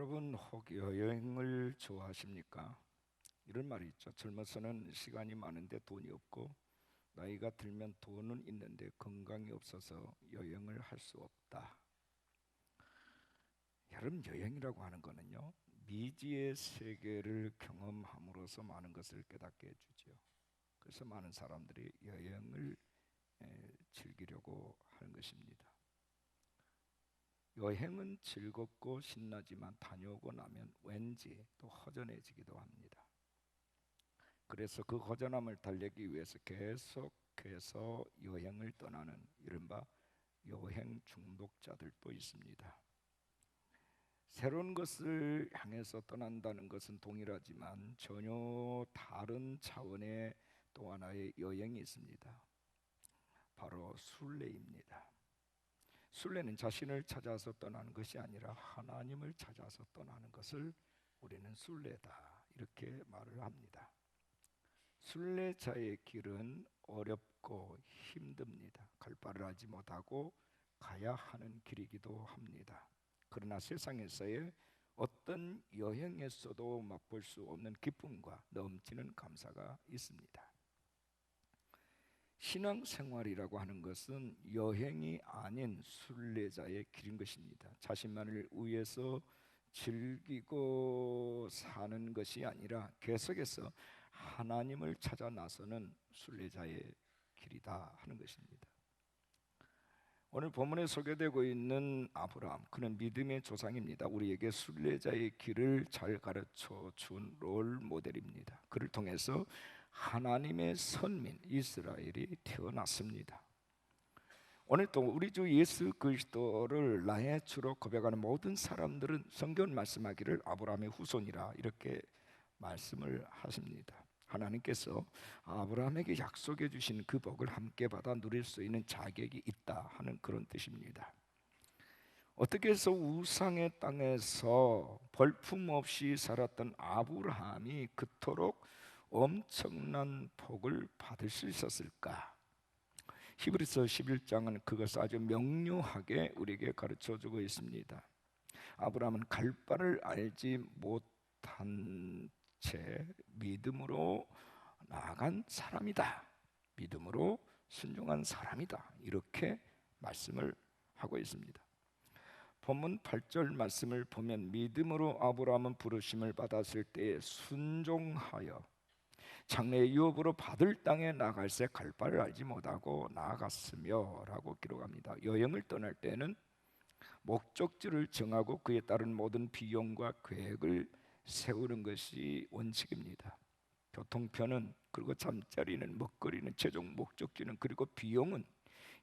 여러분 혹 여행을 좋아하십니까? 이런 말이 있죠. 젊어서는 시간이 많은데 돈이 없고 나이가 들면 돈은 있는데 건강이 없어서 여행을 할 수 없다. 여러분, 여행이라고 하는 거는요, 미지의 세계를 경험함으로써 많은 것을 깨닫게 해주죠. 그래서 많은 사람들이 여행을 즐기려고 하는 것입니다. 여행은 즐겁고 신나지만 다녀오고 나면 왠지 또 허전해지기도 합니다. 그래서 그 허전함을 달래기 위해서 계속해서 여행을 떠나는 이른바 여행 중독자들도 있습니다. 새로운 것을 향해서 떠난다는 것은 동일하지만 전혀 다른 차원의 또 하나의 여행이 있습니다. 바로 순례입니다. 순례는 자신을 찾아서 떠나는 것이 아니라 하나님을 찾아서 떠나는 것을 우리는 순례다 이렇게 말을 합니다. 순례자의 길은 어렵고 힘듭니다. 갈 바를 알지 못하고 가야 하는 길이기도 합니다. 그러나 세상에서의 어떤 여행에서도 맛볼 수 없는 기쁨과 넘치는 감사가 있습니다. 신앙생활이라고 하는 것은 여행이 아닌 순례자의 길인 것입니다. 자신만을 위해서 즐기고 사는 것이 아니라 계속해서 하나님을 찾아 나서는 순례자의 길이다 하는 것입니다. 오늘 본문에 소개되고 있는 아브라함, 그는 믿음의 조상입니다. 우리에게 순례자의 길을 잘 가르쳐 준 롤 모델입니다. 그를 통해서 하나님의 선민 이스라엘이 태어났습니다. 오늘 또 우리 주 예수 그리스도를 나의 주로 고백하는 모든 사람들은 성경 말씀하기를 아브라함의 후손이라 이렇게 말씀을 하십니다. 하나님께서 아브라함에게 약속해 주신 그 복을 함께 받아 누릴 수 있는 자격이 있다 하는 그런 뜻입니다. 어떻게 해서 우상의 땅에서 벌품없이 살았던 아브라함이 그토록 엄청난 복을 받을 수 있었을까? 히브리서 11장은 그것을 아주 명료하게 우리에게 가르쳐주고 있습니다. 아브라함은 갈 바를 알지 못한 채 믿음으로 나아간 사람이다. 믿음으로 순종한 사람이다. 이렇게 말씀을 하고 있습니다. 본문 8절 말씀을 보면 믿음으로 아브라함은 부르심을 받았을 때에 순종하여 장래의 유업으로 받을 땅에 나갈새 갈 바를 알지 못하고 나아갔으며 라고 기록합니다. 여행을 떠날 때는 목적지를 정하고 그에 따른 모든 비용과 계획을 세우는 것이 원칙입니다. 교통편은, 그리고 잠자리는, 먹거리는, 최종 목적지는, 그리고 비용은,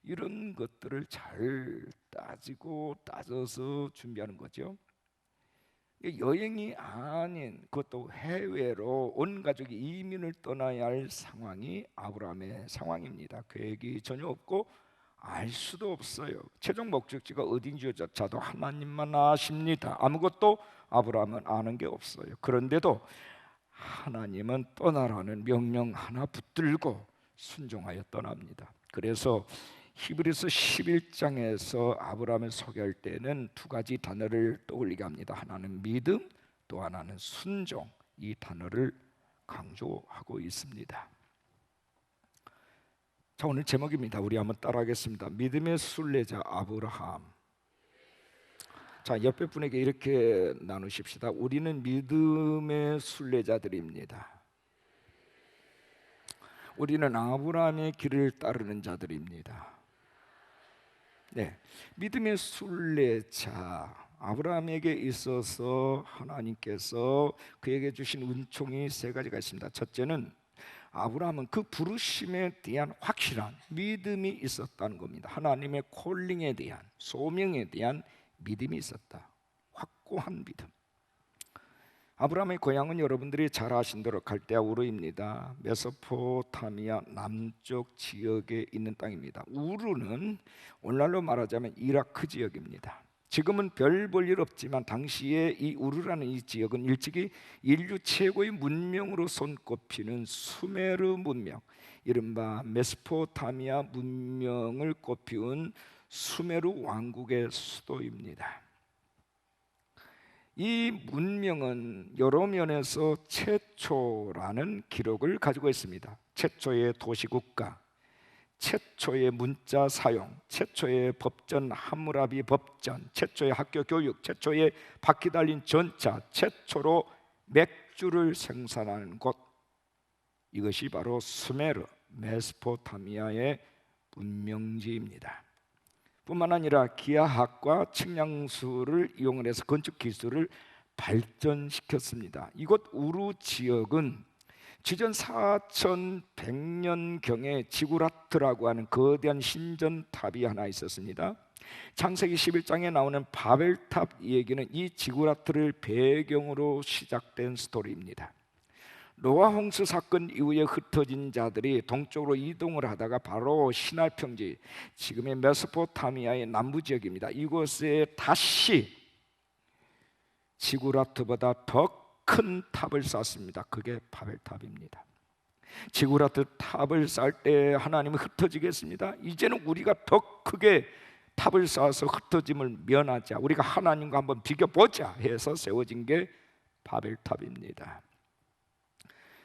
이런 것들을 잘 따지고 따져서 준비하는 거죠. 여행이 아닌, 그것도 해외로 온 가족이 이민을 떠나야 할 상황이 아브라함의 상황입니다. 계획이 전혀 없고 알 수도 없어요. 최종 목적지가 어딘지조차도 하나님만 아십니다. 아무것도 아브라함은 아는 게 없어요. 그런데도 하나님은 떠나라는 명령 하나 붙들고 순종하여 떠납니다. 그래서 히브리서 11장에서 아브라함을 소개할 때는 두 가지 단어를 떠올리게 합니다. 하나는 믿음, 또 하나는 순종. 이 단어를 강조하고 있습니다. 자, 오늘 제목입니다. 우리 한번 따라하겠습니다. 믿음의 순례자 아브라함. 자, 옆에 분에게 이렇게 나누십시다. 우리는 믿음의 순례자들입니다. 우리는 아브라함의 길을 따르는 자들입니다. 네, 믿음의 순례자 아브라함에게 있어서 하나님께서 그에게 주신 은총이 세 가지가 있습니다. 첫째는 아브라함은 그 부르심에 대한 확실한 믿음이 있었다는 겁니다. 하나님의 콜링에 대한, 소명에 대한 믿음이 있었다. 확고한 믿음. 아브라함의 고향은 여러분들이 잘 아신 대로 갈대아 우르입니다. 메소포타미아 남쪽 지역에 있는 땅입니다. 우르는 오늘날로 말하자면 이라크 지역입니다. 지금은 별 볼 일 없지만 당시에 이 우르라는 이 지역은 일찍이 인류 최고의 문명으로 손꼽히는 수메르 문명, 이른바 메소포타미아 문명을 꽃피운 수메르 왕국의 수도입니다. 이 문명은 여러 면에서 최초라는 기록을 가지고 있습니다. 최초의 도시국가, 최초의 문자 사용, 최초의 법전 함무라비 법전, 최초의 학교 교육, 최초의 바퀴 달린 전차, 최초로 맥주를 생산하는 곳, 이것이 바로 수메르, 메소포타미아의 문명지입니다. 뿐만 아니라 기하학과 측량수를 이용을 해서 건축 기술을 발전시켰습니다. 이곳 우루 지역은 지전 4100년경에 지구라트라고 하는 거대한 신전탑이 하나 있었습니다. 창세기 11장에 나오는 바벨탑 얘기는 이 지구라트를 배경으로 시작된 스토리입니다. 노아 홍수 사건 이후에 흩어진 자들이 동쪽으로 이동을 하다가 바로 시날 평지, 지금의 메소포타미아의 남부 지역입니다. 이곳에 다시 지구라트보다 더 큰 탑을 쌓습니다. 그게 바벨탑입니다. 지구라트 탑을 쌓을 때 하나님은 흩어지겠습니다. 이제는 우리가 더 크게 탑을 쌓아서 흩어짐을 면하자, 우리가 하나님과 한번 비교보자 해서 세워진 게 바벨탑입니다.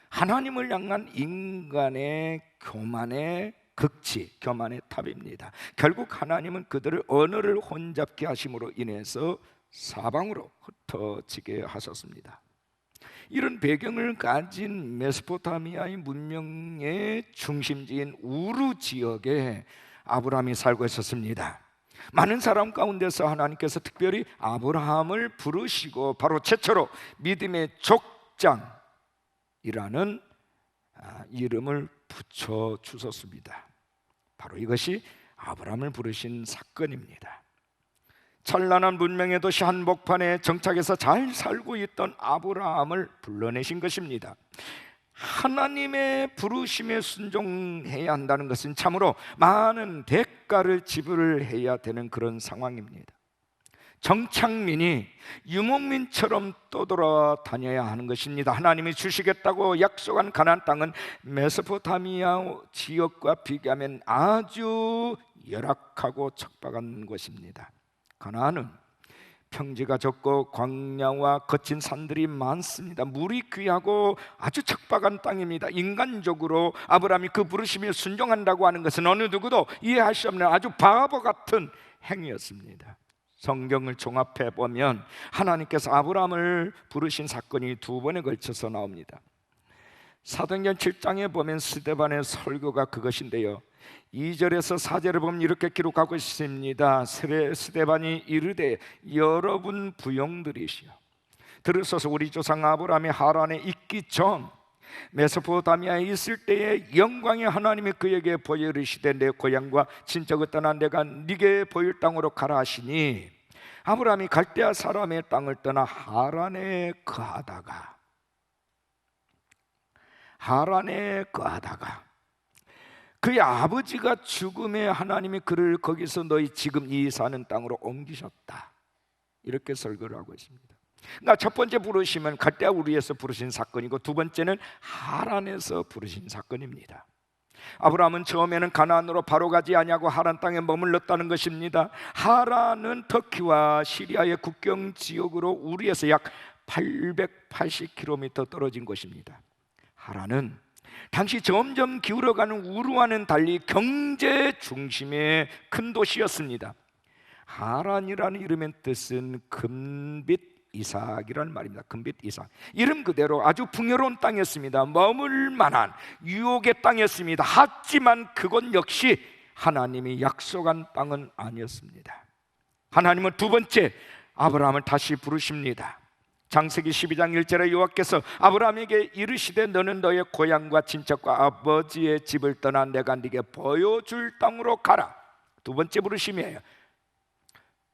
하나님을 향한 인간의 교만의 극치, 교만의 탑입니다. 결국 하나님은 그들을 언어를 혼잡게 하심으로 인해서 사방으로 흩어지게 하셨습니다. 이런 배경을 가진 메소포타미아의 문명의 중심지인 우루 지역에 아브라함이 살고 있었습니다. 많은 사람 가운데서 하나님께서 특별히 아브라함을 부르시고 바로 최초로 믿음의 족장이라는 이름을 붙여주셨습니다. 바로 이것이 아브라함을 부르신 사건입니다. 찬란한 문명의 도시 한복판에 정착해서 잘 살고 있던 아브라함을 불러내신 것입니다. 하나님의 부르심에 순종해야 한다는 것은 참으로 많은 대가를 지불해야 되는 그런 상황입니다. 정착민이 유목민처럼 떠돌아다녀야 하는 것입니다. 하나님이 주시겠다고 약속한 가나안 땅은 메소포타미아 지역과 비교하면 아주 열악하고 척박한 곳입니다. 가나안은 평지가 적고 광야와 거친 산들이 많습니다. 물이 귀하고 아주 척박한 땅입니다. 인간적으로 아브라함이 그 부르심에 순종한다고 하는 것은 어느 누구도 이해할 수 없는 아주 바보 같은 행위였습니다. 성경을 종합해 보면 하나님께서 아브라함을 부르신 사건이 두 번에 걸쳐서 나옵니다. 사도행전 7장에 보면 스데반의 설교가 그것인데요, 2절에서 4절을 보면 이렇게 기록하고 있습니다. 스데반이 이르되 여러분 부용들이시여 들으소서, 우리 조상 아브라함이 하란에 있기 전 메소포타미아에 있을 때에 영광의 하나님이 그에게 보여 이르시되 내 고향과 친척을 떠나 내가 네게 보일 땅으로 가라 하시니, 아브라함이 갈대아 사람의 땅을 떠나 하란에 거하다가 그의 아버지가 죽음에 하나님이 그를 거기서 너희 지금 이 사는 땅으로 옮기셨다, 이렇게 설교를 하고 있습니다. 그러니까 첫 번째 부르심은 갈대아 우르에서 부르신 사건이고, 두 번째는 하란에서 부르신 사건입니다. 아브라함은 처음에는 가나안으로 바로 가지 아니하고 하란 땅에 머물렀다는 것입니다. 하란은 터키와 시리아의 국경 지역으로 우리에서 약 880km 떨어진 곳입니다. 하란은 당시 점점 기울어가는 우루와는 달리 경제 중심의 큰 도시였습니다. 하란이라는 이름의 뜻은 금빛 이삭이라는 말입니다. 금빛 이삭, 이름 그대로 아주 풍요로운 땅이었습니다. 머물 만한 유혹의 땅이었습니다. 하지만 그곳 역시 하나님이 약속한 땅은 아니었습니다. 하나님은 두 번째 아브라함을 다시 부르십니다. 창세기 12장 1절에 여호와께서 아브라함에게 이르시되 너는 너의 고향과 친척과 아버지의 집을 떠나 내가 네게 보여줄 땅으로 가라. 두 번째 부르심이에요.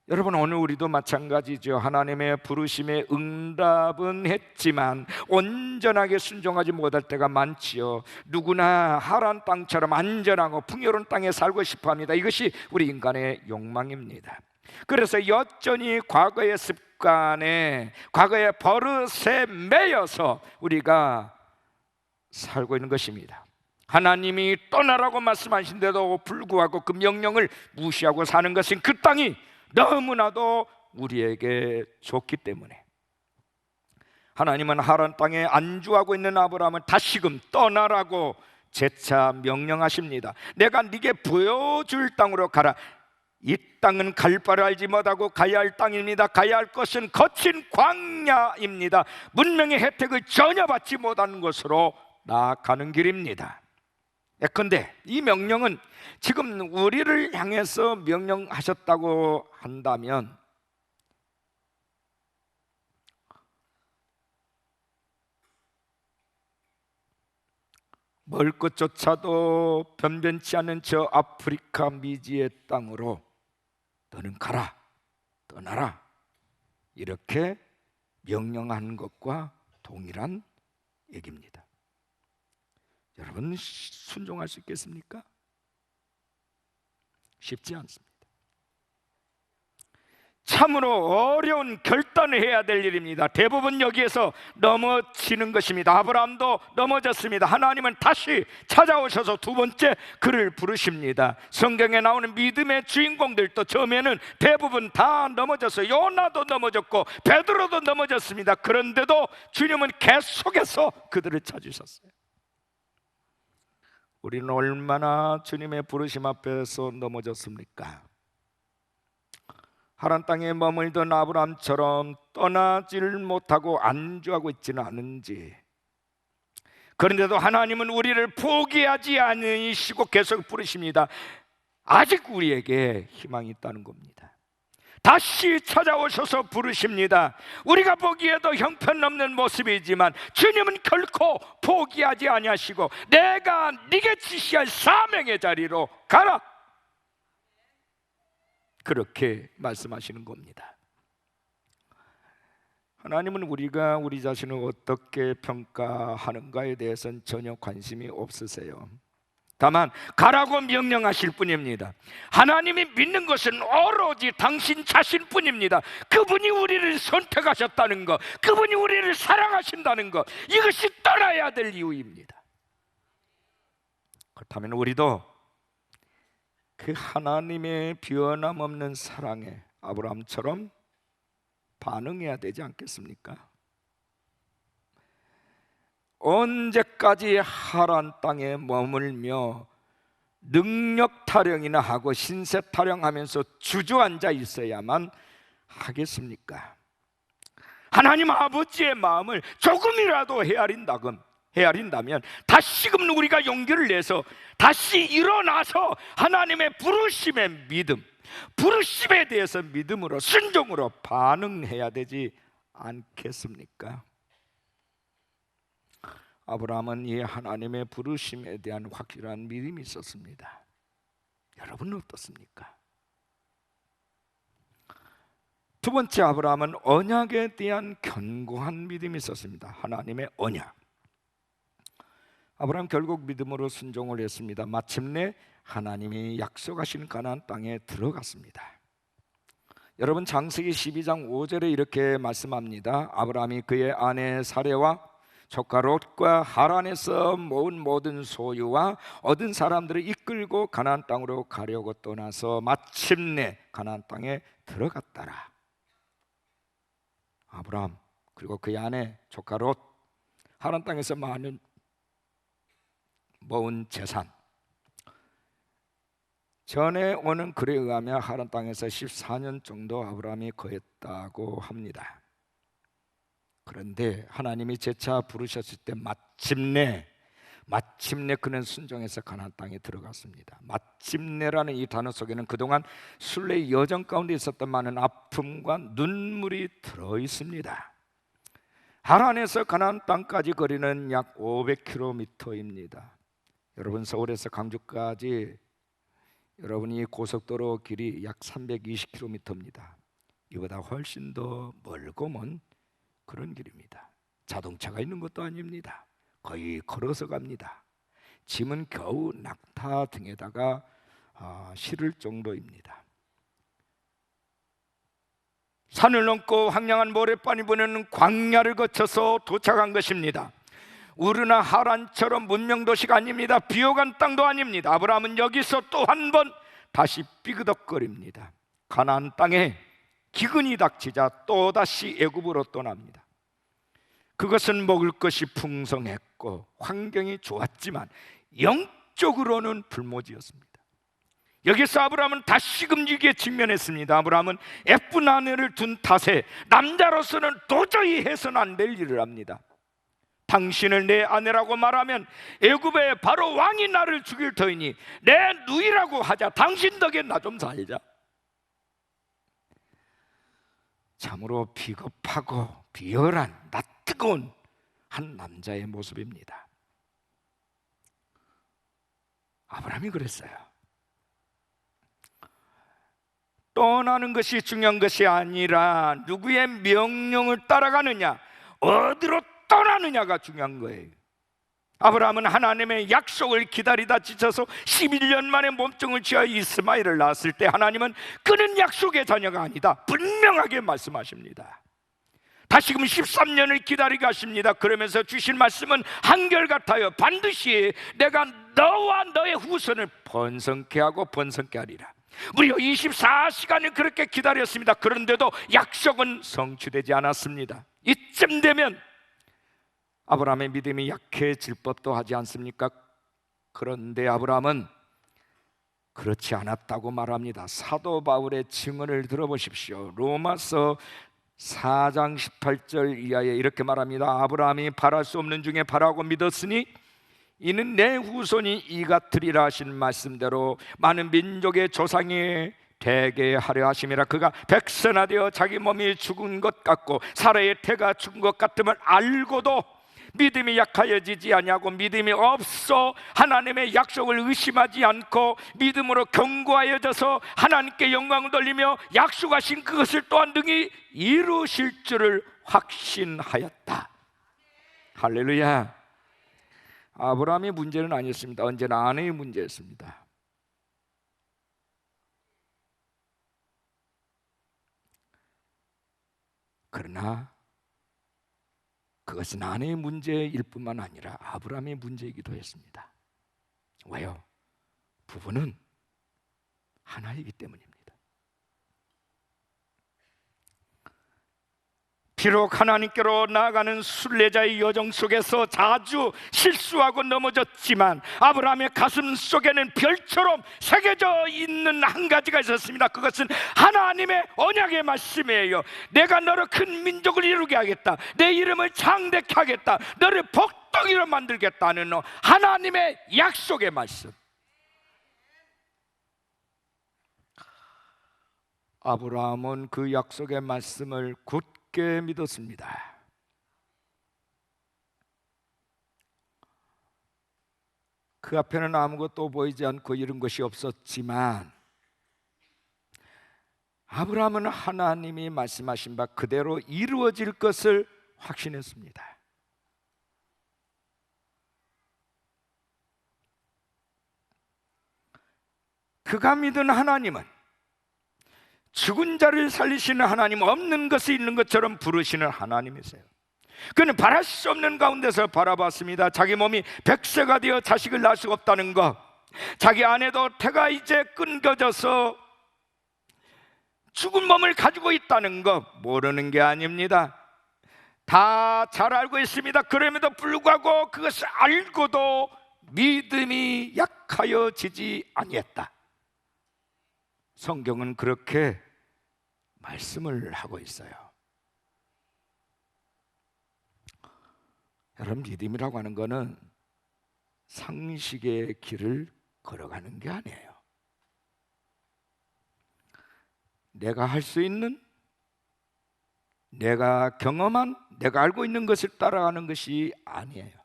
여러분, 오늘 우리도 마찬가지죠. 하나님의 부르심에 응답은 했지만 온전하게 순종하지 못할 때가 많지요. 누구나 하란 땅처럼 안전하고 풍요로운 땅에 살고 싶어합니다. 이것이 우리 인간의 욕망입니다. 그래서 여전히 과거의 습관에, 과거의 버릇에 매여서 우리가 살고 있는 것입니다. 하나님이 떠나라고 말씀하신데도 불구하고 그 명령을 무시하고 사는 것은 그 땅이 너무나도 우리에게 좋기 때문에, 하나님은 하란 땅에 안주하고 있는 아브라함을 다시금 떠나라고 재차 명령하십니다. 내가 네게 보여줄 땅으로 가라. 이 땅은 갈 바를 알지 못하고 가야 할 땅입니다. 가야 할 것은 거친 광야입니다. 문명의 혜택을 전혀 받지 못하는 곳으로 나아가는 길입니다. 예컨대 이 명령은 지금 우리를 향해서 명령하셨다고 한다면 먹을 것조차도 변변치 않은 저 아프리카 미지의 땅으로 너는 가라, 떠나라, 이렇게 명령하는 것과 동일한 얘기입니다. 여러분, 순종할 수 있겠습니까? 쉽지 않습니다. 참으로 어려운 결단을 해야 될 일입니다. 대부분 여기에서 넘어지는 것입니다. 아브라함도 넘어졌습니다. 하나님은 다시 찾아오셔서 두 번째 그를 부르십니다. 성경에 나오는 믿음의 주인공들도 처음에는 대부분 다 넘어졌어요. 요나도 넘어졌고 베드로도 넘어졌습니다. 그런데도 주님은 계속해서 그들을 찾으셨어요. 우리는 얼마나 주님의 부르심 앞에서 넘어졌습니까? 하란 땅에 머물던 아브라함처럼 떠나질 못하고 안주하고 있지는 않은지, 그런데도 하나님은 우리를 포기하지 않으시고 계속 부르십니다. 아직 우리에게 희망이 있다는 겁니다. 다시 찾아오셔서 부르십니다. 우리가 보기에도 형편없는 모습이지만 주님은 결코 포기하지 아니하시고 내가 네게 지시할 사명의 자리로 가라, 그렇게 말씀하시는 겁니다. 하나님은 우리가 우리 자신을 어떻게 평가하는가에 대해서는 전혀 관심이 없으세요. 다만 가라고 명령하실 뿐입니다. 하나님이 믿는 것은 오로지 당신 자신뿐입니다. 그분이 우리를 선택하셨다는 것, 그분이 우리를 사랑하신다는 것, 이것이 떠나야 될 이유입니다. 그렇다면 우리도 그 하나님의 변함없는 사랑에 아브라함처럼 반응해야 되지 않겠습니까? 언제까지 하란 땅에 머물며 능력 타령이나 하고 신세 타령하면서 주저앉아 있어야만 하겠습니까? 하나님 아버지의 마음을 조금이라도 헤아린다면 다시금 우리가 용기를 내서 다시 일어나서 하나님의 부르심의 믿음, 부르심에 대해서 믿음으로 순종으로 반응해야 되지 않겠습니까? 아브라함은 이 하나님의 부르심에 대한 확실한 믿음이 있었습니다. 여러분은 어떻습니까? 두 번째, 아브라함은 언약에 대한 견고한 믿음이 있었습니다. 하나님의 언약. 아브라함 결국 믿음으로 순종을 했습니다. 마침내 하나님이 약속하신 가나안 땅에 들어갔습니다. 여러분, 창세기 12장 5절에 이렇게 말씀합니다. 아브라함이 그의 아내 사레와 조카 롯과 하란에서 모은 모든 소유와 얻은 사람들을 이끌고 가나안 땅으로 가려고 떠나서 마침내 가나안 땅에 들어갔더라. 아브라함 그리고 그의 아내 조카 롯, 하란 땅에서 많은 모은 재산, 전에 오는 글에 의하면 하란 땅에서 14년 정도 아브라함이 거했다고 합니다. 그런데 하나님이 재차 부르셨을 때 마침내 그는 순종해서 가나안 땅에 들어갔습니다. 마침내라는 이 단어 속에는 그동안 순례의 여정 가운데 있었던 많은 아픔과 눈물이 들어 있습니다. 하란에서 가나안 땅까지 거리는 약 500km입니다. 여러분, 서울에서 광주까지 여러분이 고속도로 길이 약 320km입니다. 이보다 훨씬 더 멀고 먼 그런 길입니다. 자동차가 있는 것도 아닙니다. 거의 걸어서 갑니다. 짐은 겨우 낙타 등에다가 실을 정도입니다. 산을 넘고 황량한 모래바람이 부는 광야를 거쳐서 도착한 것입니다. 우르나 하란처럼 문명도시가 아닙니다. 비옥한 땅도 아닙니다. 아브라함은 여기서 또 한 번 다시 삐그덕거립니다. 가나안 땅에 기근이 닥치자 또다시 애굽으로 떠납니다. 그것은 먹을 것이 풍성했고 환경이 좋았지만 영적으로는 불모지였습니다. 여기서 아브라함은 다시금 위기에 직면했습니다. 아브라함은 예쁜 아내를 둔 탓에 남자로서는 도저히 해서는 안 될 일을 합니다. 당신을 내 아내라고 말하면 애굽의 바로 왕이 나를 죽일 터이니 내 누이라고 하자. 당신 덕에 나 좀 살자. 참으로 비겁하고 비열한 낯뜨거운 한 남자의 모습입니다. 아브라함이 그랬어요. 떠나는 것이 중요한 것이 아니라 누구의 명령을 따라가느냐, 어디로 떠나느냐가 중요한 거예요. 아브라함은 하나님의 약속을 기다리다 지쳐서 11년 만에 몸종을 취하여 이스마엘을 낳았을 때 하나님은 그는 약속의 자녀가 아니다 분명하게 말씀하십니다. 다시금 13년을 기다리게 하십니다. 그러면서 주신 말씀은 한결같아요. 반드시 내가 너와 너의 후손을 번성케 하고 번성케 하리라. 무려 24시간을 그렇게 기다렸습니다. 그런데도 약속은 성취되지 않았습니다. 이쯤 되면 아브라함의 믿음이 약해질 법도 하지 않습니까? 그런데 아브라함은 그렇지 않았다고 말합니다. 사도 바울의 증언을 들어보십시오. 로마서 4장 18절 이하에 이렇게 말합니다. 아브라함이 바랄 수 없는 중에 바라고 믿었으니 이는 내 후손이 이 같으리라 하신 말씀대로 많은 민족의 조상이 되게 하려 하심이라. 그가 백선하되어 자기 몸이 죽은 것 같고 사라의 태가 죽은 것 같음을 알고도 믿음이 약하여지지 아니하고 믿음이 없어 하나님의 약속을 의심하지 않고 믿음으로 견고하여져서 하나님께 영광을 돌리며 약속하신 그것을 또한 능히 이루실 줄을 확신하였다. 할렐루야. 아브라함의 문제는 아니었습니다. 언제나 아내의 문제였습니다. 그러나 그것은 아내의 문제일 뿐만 아니라 아브라함의 문제이기도 했습니다. 왜요? 부부는 하나이기 때문입니다. 비록 하나님께로 나아가는 순례자의 여정 속에서 자주 실수하고 넘어졌지만 아브라함의 가슴 속에는 별처럼 새겨져 있는 한 가지가 있었습니다. 그것은 하나님의 언약의 말씀이에요. 내가 너로 큰 민족을 이루게 하겠다, 내 이름을 창대케 하겠다, 너를 복덩이로 만들겠다는 하나님의 약속의 말씀. 아브라함은 그 약속의 말씀을 굳게 믿었습니다. 그 앞에는 아무것도 보이지 않고 이런 것이 없었지만 아브라함은 하나님이 말씀하신 바 그대로 이루어질 것을 확신했습니다. 그가 믿은 하나님은 죽은 자를 살리시는 하나님, 없는 것이 있는 것처럼 부르시는 하나님이세요. 그는 바랄 수 없는 가운데서 바라봤습니다. 자기 몸이 100세가 되어 자식을 낳을 수 없다는 것, 자기 아내도 태가 이제 끊겨져서 죽은 몸을 가지고 있다는 것 모르는 게 아닙니다. 다 잘 알고 있습니다. 그럼에도 불구하고 그것을 알고도 믿음이 약하여지지 아니했다. 성경은 그렇게 말씀을 하고 있어요. 여러분, 믿음이라고 하는 것은 상식의 길을 걸어가는 게 아니에요. 내가 할 수 있는, 내가 경험한, 내가 알고 있는 것을 따라가는 것이 아니에요.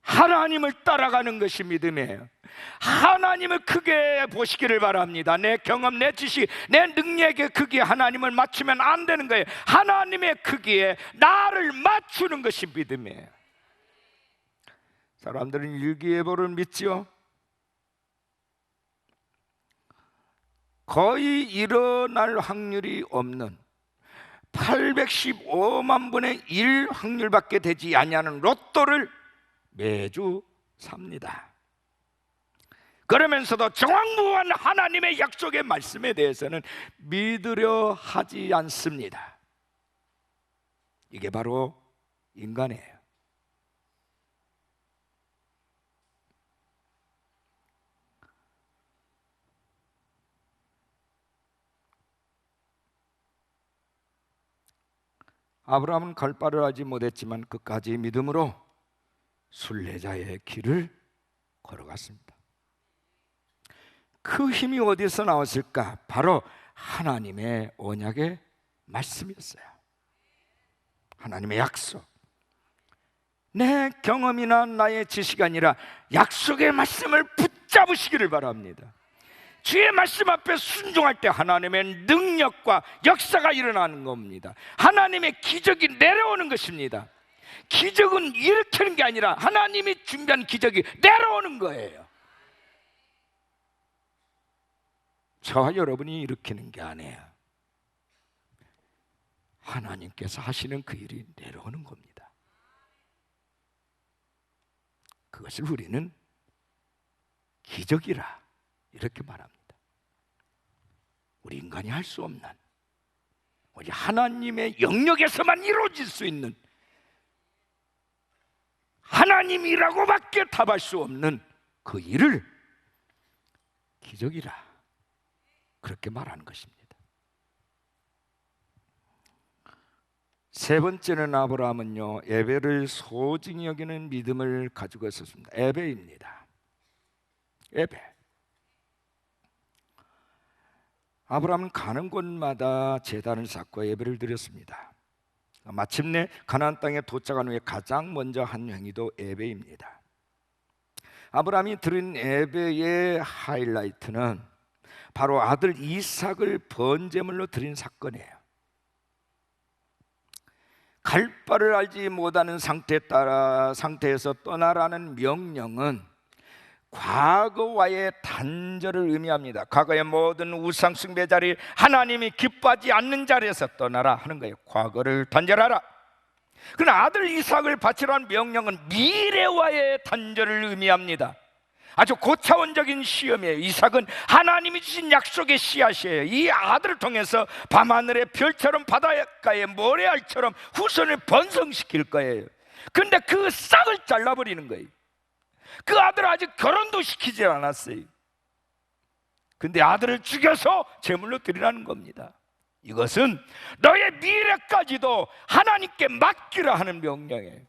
하나님을 따라가는 것이 믿음이에요. 하나님을 크게 보시기를 바랍니다. 내 경험, 내 지식, 내 능력의 크기에 하나님을 맞추면 안 되는 거예요. 하나님의 크기에 나를 맞추는 것이 믿음이에요. 사람들은 일기예보를 믿지요. 거의 일어날 확률이 없는 815만 분의 1 확률밖에 되지 아니하는 로또를 매주 삽니다. 그러면서도 정확무한 하나님의 약속의 말씀에 대해서는 믿으려 하지 않습니다. 이게 바로 인간이에요. 아브라함은 갈 바를 알지 못했지만 끝까지 믿음으로 순례자의 길을 걸어갔습니다. 그 힘이 어디서 나왔을까? 바로 하나님의 언약의 말씀이었어요. 하나님의 약속. 내 경험이나 나의 지식이 아니라 약속의 말씀을 붙잡으시기를 바랍니다. 주의 말씀 앞에 순종할 때 하나님의 능력과 역사가 일어나는 겁니다. 하나님의 기적이 내려오는 것입니다. 기적은 일으키는 게 아니라 하나님이 준비한 기적이 내려오는 거예요. 저와 여러분이 일으키는 게 아니에요. 하나님께서 하시는 그 일이 내려오는 겁니다. 그것을 우리는 기적이라 이렇게 말합니다. 우리 인간이 할 수 없는, 오직 하나님의 영역에서만 이루어질 수 있는, 하나님이라고밖에 답할 수 없는 그 일을 기적이라 그렇게 말하는 것입니다. 세 번째는 아브라함은요, 에베를 소중히 여기는 믿음을 가지고 있었습니다. 에베입니다. 에베. 아브라함은 가는 곳마다 제단을 쌓고 예배를 드렸습니다. 마침내 가나안 땅에 도착한 후에 가장 먼저 한 행위도 예배입니다. 아브라함이 드린 예배의 하이라이트는 바로 아들 이삭을 번제물로 드린 사건이에요. 갈 바를 알지 못하는 상태에서 떠나라는 명령은 과거와의 단절을 의미합니다. 과거의 모든 우상 숭배 자리, 하나님이 기뻐하지 않는 자리에서 떠나라 하는 거예요. 과거를 단절하라. 그러나 아들 이삭을 바치라는 명령은 미래와의 단절을 의미합니다. 아주 고차원적인 시험이에요. 이삭은 하나님이 주신 약속의 씨앗이에요. 이 아들을 통해서 밤하늘의 별처럼 바닷가의 모래알처럼 후손을 번성시킬 거예요. 그런데 그 싹을 잘라버리는 거예요. 그 아들을 아직 결혼도 시키지 않았어요. 근데 아들을 죽여서 제물로 드리라는 겁니다. 이것은 너의 미래까지도 하나님께 맡기라 하는 명령이에요.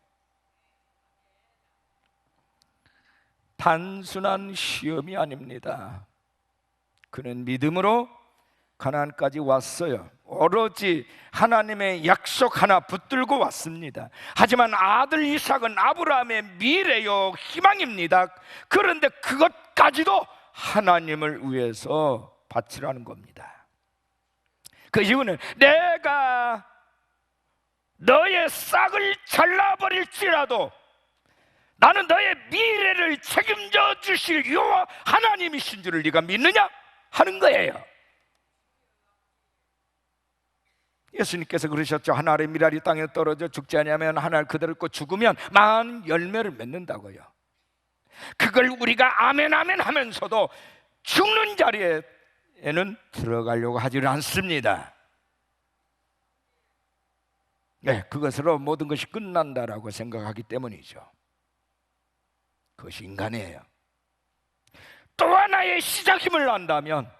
단순한 시험이 아닙니다. 그는 믿음으로 가나안까지 왔어요. 오로지 하나님의 약속 하나 붙들고 왔습니다. 하지만 아들 이삭은 아브라함의 미래요 희망입니다. 그런데 그것까지도 하나님을 위해서 바치라는 겁니다. 그 이유는 내가 너의 싹을 잘라버릴지라도 나는 너의 미래를 책임져 주실 여호와 하나님이신 줄을 네가 믿느냐? 하는 거예요. 예수님께서 그러셨죠. 한 알의 밀알이 땅에 떨어져 죽지 아니하면 한 알 그대로 꽂고 죽으면 많은 열매를 맺는다고요. 그걸 우리가 아멘 아멘 하면서도 죽는 자리에는 들어가려고 하지는 않습니다. 네, 그것으로 모든 것이 끝난다라고 생각하기 때문이죠. 그것이 인간이에요. 또 하나의 시작임을 안다면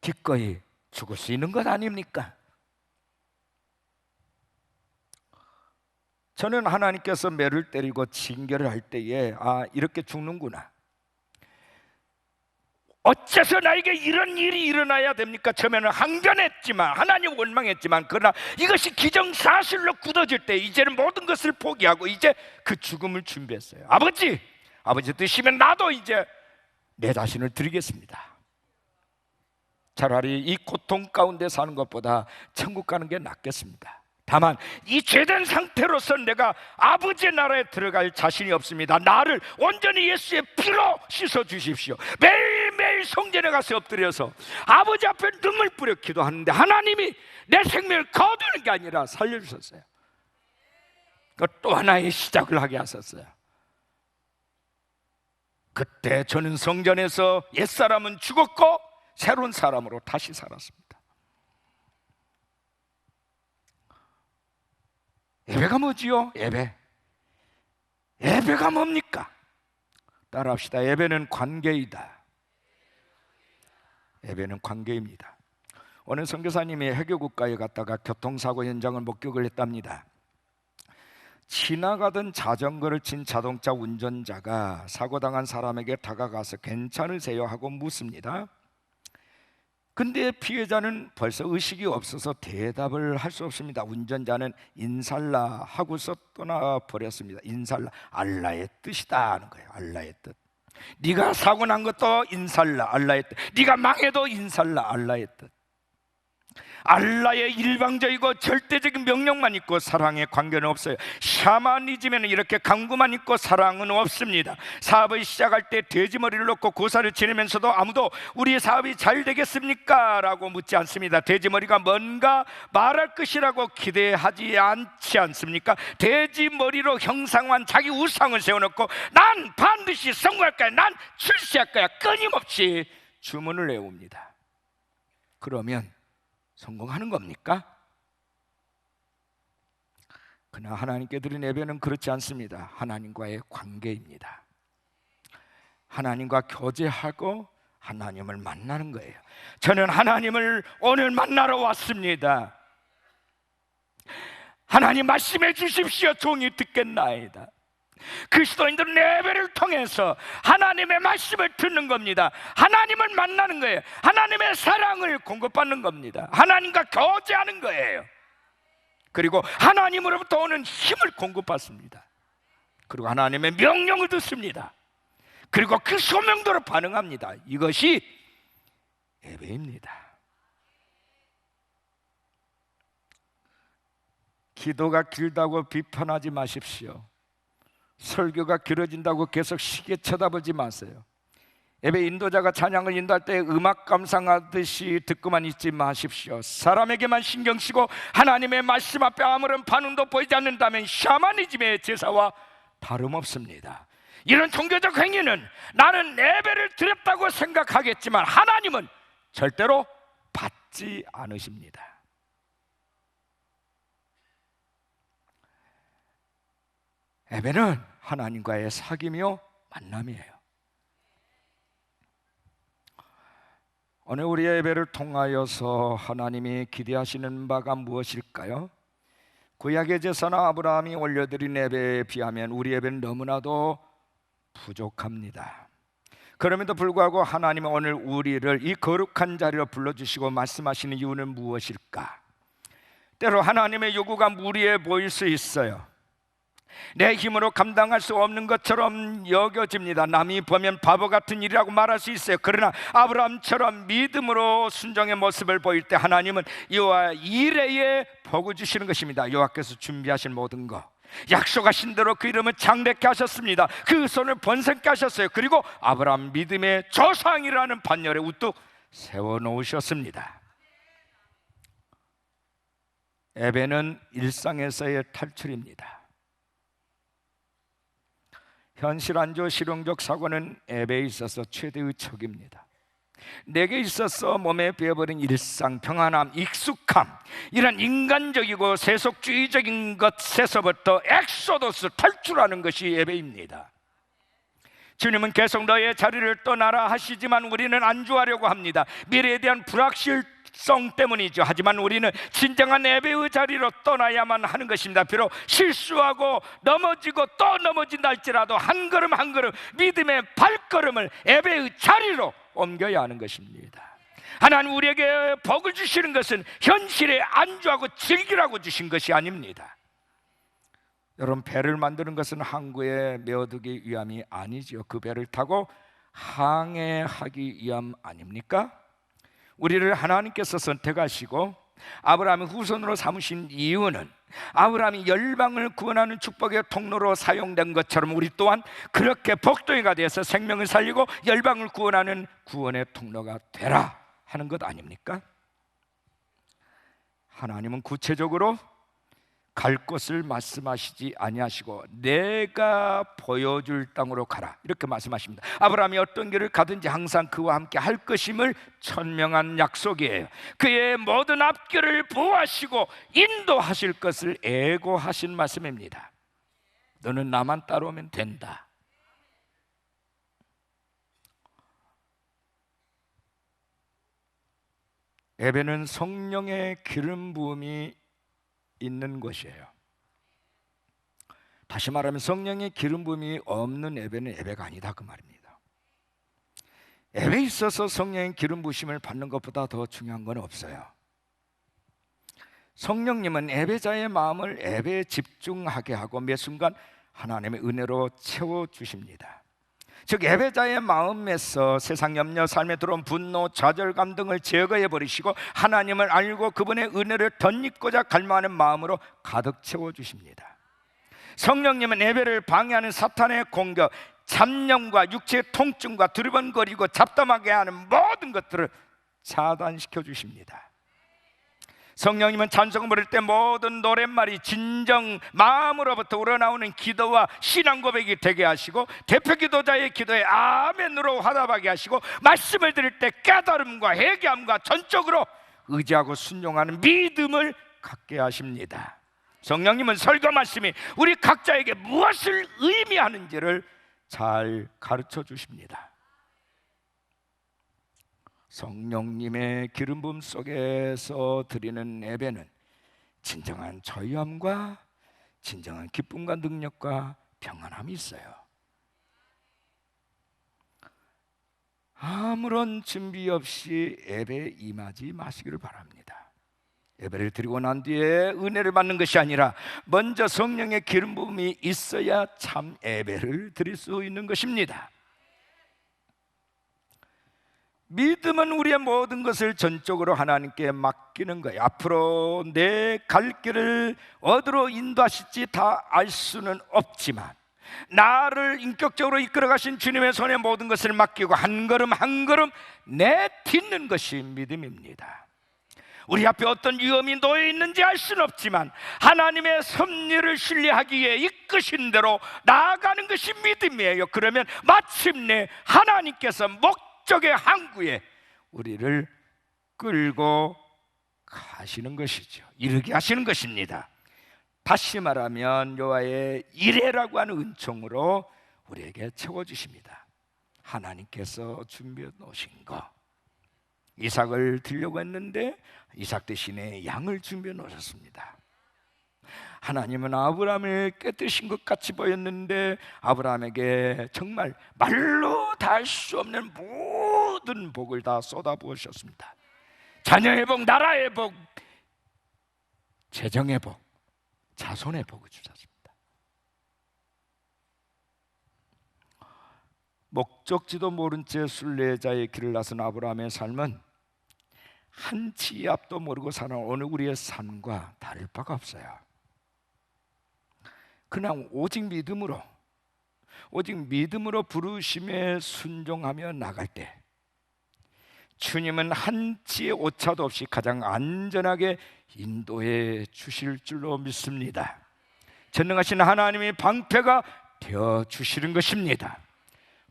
기꺼이 죽을 수 있는 것 아닙니까? 저는 하나님께서 매를 때리고 징계를 할 때에 이렇게 죽는구나, 어째서 나에게 이런 일이 일어나야 됩니까? 처음에는 항변했지만, 하나님 원망했지만, 그러나 이것이 기정사실로 굳어질 때 이제는 모든 것을 포기하고 이제 그 죽음을 준비했어요. 아버지 드시면 나도 이제 내 자신을 드리겠습니다. 차라리 이 고통 가운데 사는 것보다 천국 가는 게 낫겠습니다. 다만 이 죄된 상태로서 내가 아버지의 나라에 들어갈 자신이 없습니다. 나를 온전히 예수의 피로 씻어 주십시오. 매일매일 성전에 가서 엎드려서 아버지 앞에 눈물 뿌려 기도하는데 하나님이 내 생명을 거두는 게 아니라 살려주셨어요. 또 하나의 시작을 하게 하셨어요. 그때 저는 성전에서 옛사람은 죽었고 새로운 사람으로 다시 살았습니다. 예배가 뭐지요? 예배가 뭡니까? 따라합시다. 예배는 관계이다. 예배는 관계입니다. 오늘 선교사님이 해교국가에 갔다가 교통사고 현장을 목격을 했답니다. 지나가던 자전거를 친 자동차 운전자가 사고당한 사람에게 다가가서 괜찮으세요? 하고 묻습니다. 근데 피해자는 벌써 의식이 없어서 대답을 할 수 없습니다. 운전자는 인살라 하고서 떠나버렸습니다. 인살라, 알라의 뜻이다 하는 거예요. 알라의 뜻. 네가 사고 난 것도 인살라, 알라의 뜻. 네가 망해도 인살라, 알라의 뜻. 알라의 일방적이고 절대적인 명령만 있고 사랑의 관계는 없어요. 샤머니즘에는 이렇게 강구만 있고 사랑은 없습니다. 사업을 시작할 때 돼지머리를 놓고 고사를 지내면서도 아무도 우리의 사업이 잘 되겠습니까? 라고 묻지 않습니다. 돼지머리가 뭔가 말할 것이라고 기대하지 않지 않습니까? 돼지머리로 형상화한 자기 우상을 세워놓고 난 반드시 성공할 거야, 난 출세할 거야, 끊임없이 주문을 내옵니다. 그러면 성공하는 겁니까? 그러나 하나님께 드린 예배는 그렇지 않습니다. 하나님과의 관계입니다. 하나님과 교제하고 하나님을 만나는 거예요. 저는 하나님을 오늘 만나러 왔습니다. 하나님 말씀해 주십시오. 종이 듣겠나이다. 그리스도인들은 예배를 통해서 하나님의 말씀을 듣는 겁니다. 하나님을 만나는 거예요. 하나님의 사랑을 공급받는 겁니다. 하나님과 교제하는 거예요. 그리고 하나님으로부터 오는 힘을 공급받습니다. 그리고 하나님의 명령을 듣습니다. 그리고 그 소명대로 반응합니다. 이것이 예배입니다. 기도가 길다고 비판하지 마십시오. 설교가 길어진다고 계속 시계 쳐다보지 마세요. 예배 인도자가 찬양을 인도할 때 음악 감상하듯이 듣고만 있지 마십시오. 사람에게만 신경 쓰고 하나님의 말씀 앞에 아무런 반응도 보이지 않는다면 샤머니즘의 제사와 다름없습니다. 이런 종교적 행위는 나는 예배를 드렸다고 생각하겠지만 하나님은 절대로 받지 않으십니다. 예배는 하나님과의 사귐이요 만남이에요. 오늘 우리의 예배를 통하여서 하나님이 기대하시는 바가 무엇일까요? 구약의 제사나 아브라함이 올려드린 예배에 비하면 우리 예배는 너무나도 부족합니다. 그럼에도 불구하고 하나님은 오늘 우리를 이 거룩한 자리로 불러주시고 말씀하시는 이유는 무엇일까? 때로 하나님의 요구가 무리해 보일 수 있어요. 내 힘으로 감당할 수 없는 것처럼 여겨집니다. 남이 보면 바보 같은 일이라고 말할 수 있어요. 그러나 아브라함처럼 믿음으로 순종의 모습을 보일 때 하나님은 이와 이레에 복을 주시는 것입니다. 여호와께서 준비하신 모든 것, 약속하신 대로 그 이름을 창대케 하셨습니다. 그 손을 번성케 하셨어요. 그리고 아브라함 믿음의 조상이라는 반열에 우뚝 세워놓으셨습니다. 예배는 일상에서의 탈출입니다. 현실 안조 실용적 사고는 예배에 있어서 최대의 적입니다. 내게 있어서 몸에 배어버린 일상, 평안함, 익숙함, 이런 인간적이고 세속주의적인 것에서부터 엑소더스 탈출하는 것이 예배입니다. 주님은 계속 너의 자리를 떠나라 하시지만 우리는 안주하려고 합니다. 미래에 대한 불확실성 때문이죠. 하지만 우리는 진정한 예배의 자리로 떠나야만 하는 것입니다. 비록 실수하고 넘어지고 또 넘어진다 할지라도 한 걸음 한 걸음 믿음의 발걸음을 예배의 자리로 옮겨야 하는 것입니다. 하나님 우리에게 복을 주시는 것은 현실에 안주하고 즐기라고 주신 것이 아닙니다. 여러분, 배를 만드는 것은 항구에 메어두기 위함이 아니죠. 그 배를 타고 항해하기 위함 아닙니까? 우리를 하나님께서 선택하시고 아브라함의 후손으로 삼으신 이유는 아브라함이 열방을 구원하는 축복의 통로로 사용된 것처럼 우리 또한 그렇게 복덩이가 되어서 생명을 살리고 열방을 구원하는 구원의 통로가 되라 하는 것 아닙니까? 하나님은 구체적으로 갈 곳을 말씀하시지 아니하시고 내가 보여줄 땅으로 가라, 이렇게 말씀하십니다. 아브라함이 어떤 길을 가든지 항상 그와 함께 할 것임을 천명한 약속이에요. 그의 모든 앞길을 보호하시고 인도하실 것을 애고하신 말씀입니다. 너는 나만 따라오면 된다. 예배는 성령의 기름 부음이 있는 것이에요. 다시 말하면 성령의 기름 부음이 없는 예배는 예배가 아니다, 그 말입니다. 예배에 있어서 성령의 기름 부으심을 받는 것보다 더 중요한 건 없어요. 성령님은 예배자의 마음을 예배에 집중하게 하고 매 순간 하나님의 은혜로 채워주십니다. 즉 예배자의 마음에서 세상 염려, 삶에 들어온 분노, 좌절감 등을 제거해 버리시고 하나님을 알고 그분의 은혜를 덧입고자 갈망하는 마음으로 가득 채워주십니다. 성령님은 예배를 방해하는 사탄의 공격, 잡념과 육체의 통증과 두리번거리고 잡담하게 하는 모든 것들을 차단시켜 주십니다. 성령님은 찬송을 부를 때 모든 노랫말이 진정 마음으로부터 우러나오는 기도와 신앙 고백이 되게 하시고 대표 기도자의 기도에 아멘으로 화답하게 하시고 말씀을 드릴 때 깨달음과 회개함과 전적으로 의지하고 순종하는 믿음을 갖게 하십니다. 성령님은 설교 말씀이 우리 각자에게 무엇을 의미하는지를 잘 가르쳐 주십니다. 성령님의 기름 부음 속에서 드리는 예배는 진정한 저유함과 진정한 기쁨과 능력과 평안함이 있어요. 아무런 준비 없이 예배에 임하지 마시기를 바랍니다. 예배를 드리고 난 뒤에 은혜를 받는 것이 아니라 먼저 성령의 기름 부음이 있어야 참 예배를 드릴 수 있는 것입니다. 믿음은 우리의 모든 것을 전적으로 하나님께 맡기는 거예요. 앞으로 내 갈 길을 어디로 인도하실지 다 알 수는 없지만 나를 인격적으로 이끌어 가신 주님의 손에 모든 것을 맡기고 한 걸음 한 걸음 내딛는 것이 믿음입니다. 우리 앞에 어떤 위험이 놓여 있는지 알 수는 없지만 하나님의 섭리를 신뢰하기에 이끄신 대로 나아가는 것이 믿음이에요. 그러면 마침내 하나님께서 목적의 항구에 우리를 끌고 가시는 것이죠. 이르게 하시는 것입니다. 다시 말하면 여호와의 이레라고 하는 은총으로 우리에게 채워주십니다. 하나님께서 준비해 놓으신 거, 이삭을 드리려고 했는데 이삭 대신에 양을 준비해 놓으셨습니다. 하나님은 아브라함을 깨뜨리신 것 같이 보였는데 아브라함에게 정말 말로 다 할 수 없는 모든 복을 다 쏟아부으셨습니다. 자녀의 복, 나라의 복, 재정의 복, 자손의 복을 주셨습니다. 목적지도 모른 채 순례자의 길을 나선 아브라함의 삶은 한 치 앞도 모르고 사는 어느 우리의 삶과 다를 바가 없어요. 그냥 오직 믿음으로 부르심에 순종하며 나갈 때 주님은 한 치의 오차도 없이 가장 안전하게 인도해 주실 줄로 믿습니다. 전능하신 하나님의 방패가 되어 주시는 것입니다.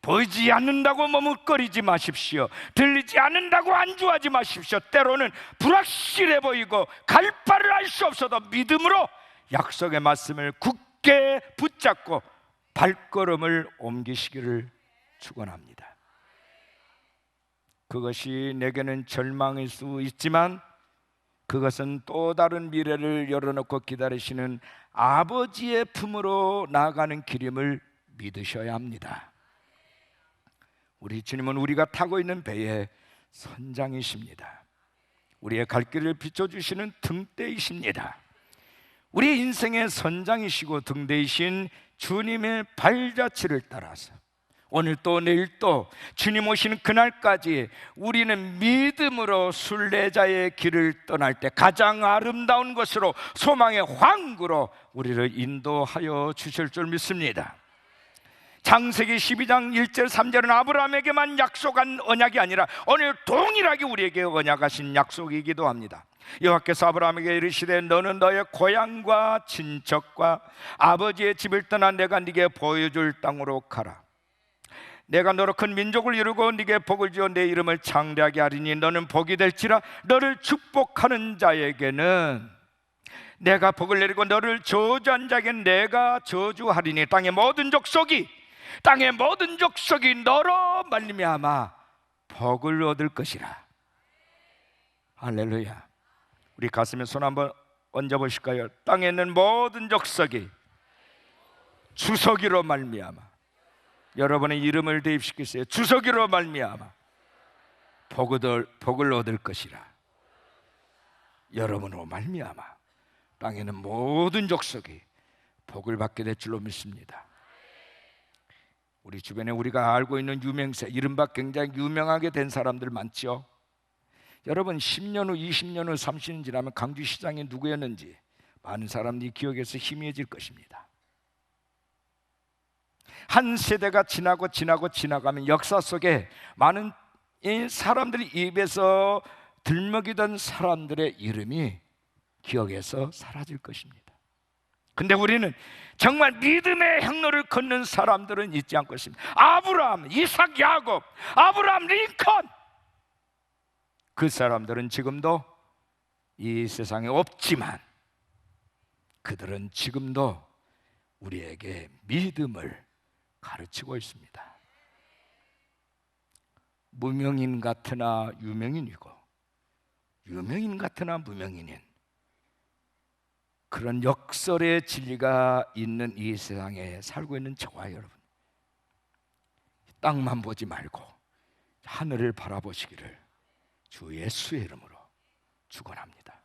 보이지 않는다고 머뭇거리지 마십시오. 들리지 않는다고 안주하지 마십시오. 때로는 불확실해 보이고 갈 바를 알 수 없어도 믿음으로 약속의 말씀을 굳게 붙잡고 발걸음을 옮기시기를 축원합니다. 그것이 내게는 절망일 수 있지만 그것은 또 다른 미래를 열어놓고 기다리시는 아버지의 품으로 나아가는 길임을 믿으셔야 합니다. 우리 주님은 우리가 타고 있는 배의 선장이십니다. 우리의 갈 길을 비춰주시는 등대이십니다. 우리 인생의 선장이시고 등대이신 주님의 발자취를 따라서 오늘 또 내일 또 주님 오시는 그날까지 우리는 믿음으로 순례자의 길을 떠날 때 가장 아름다운 것으로 소망의 황구로 우리를 인도하여 주실 줄 믿습니다. 창세기 12장 1절 3절은 아브라함에게만 약속한 언약이 아니라 오늘 동일하게 우리에게 언약하신 약속이기도 합니다. 여호와께서 아브라함에게 이르시되 너는 너의 고향과 친척과 아버지의 집을 떠나 내가 네게 보여줄 땅으로 가라. 내가 너로 큰 민족을 이루고 네게 복을 주어 내 이름을 창대하게 하리니 너는 복이 될지라. 너를 축복하는 자에게는 내가 복을 내리고 너를 저주한 자에게는 내가 저주하리니 땅의 모든 족속이 너로 말미암아 복을 얻을 것이라. 할렐루야. 우리 가슴에 손 한번 얹어 보실까요? 땅에 있는 모든 족속이 주석이로 말미암아, 여러분의 이름을 대입시키세요. 주석이로 말미암아 복을 얻을 것이라. 여러분으로 말미암아 땅에는 모든 족속이 복을 받게 될 줄로 믿습니다. 우리 주변에 우리가 알고 있는 유명세, 이른바 굉장히 유명하게 된 사람들 많죠. 여러분 10년 후, 20년 후, 30년 지나면 강주시장이 누구였는지 많은 사람들이 기억해서 희미해질 것입니다. 한 세대가 지나가면 역사 속에 많은 사람들이 입에서 들먹이던 사람들의 이름이 기억에서 사라질 것입니다. 근데 우리는 정말 믿음의 행로를 걷는 사람들은 잊지 않고 있습니다. 아브라함, 이삭, 야곱, 아브라함, 링컨, 그 사람들은 지금도 이 세상에 없지만 그들은 지금도 우리에게 믿음을 가르치고 있습니다. 무명인 같으나 유명인이고 유명인 같으나 무명인인 그런 역설의 진리가 있는 이 세상에 살고 있는 저와 여러분, 땅만 보지 말고 하늘을 바라보시기를 주 예수의 이름으로 축원합니다.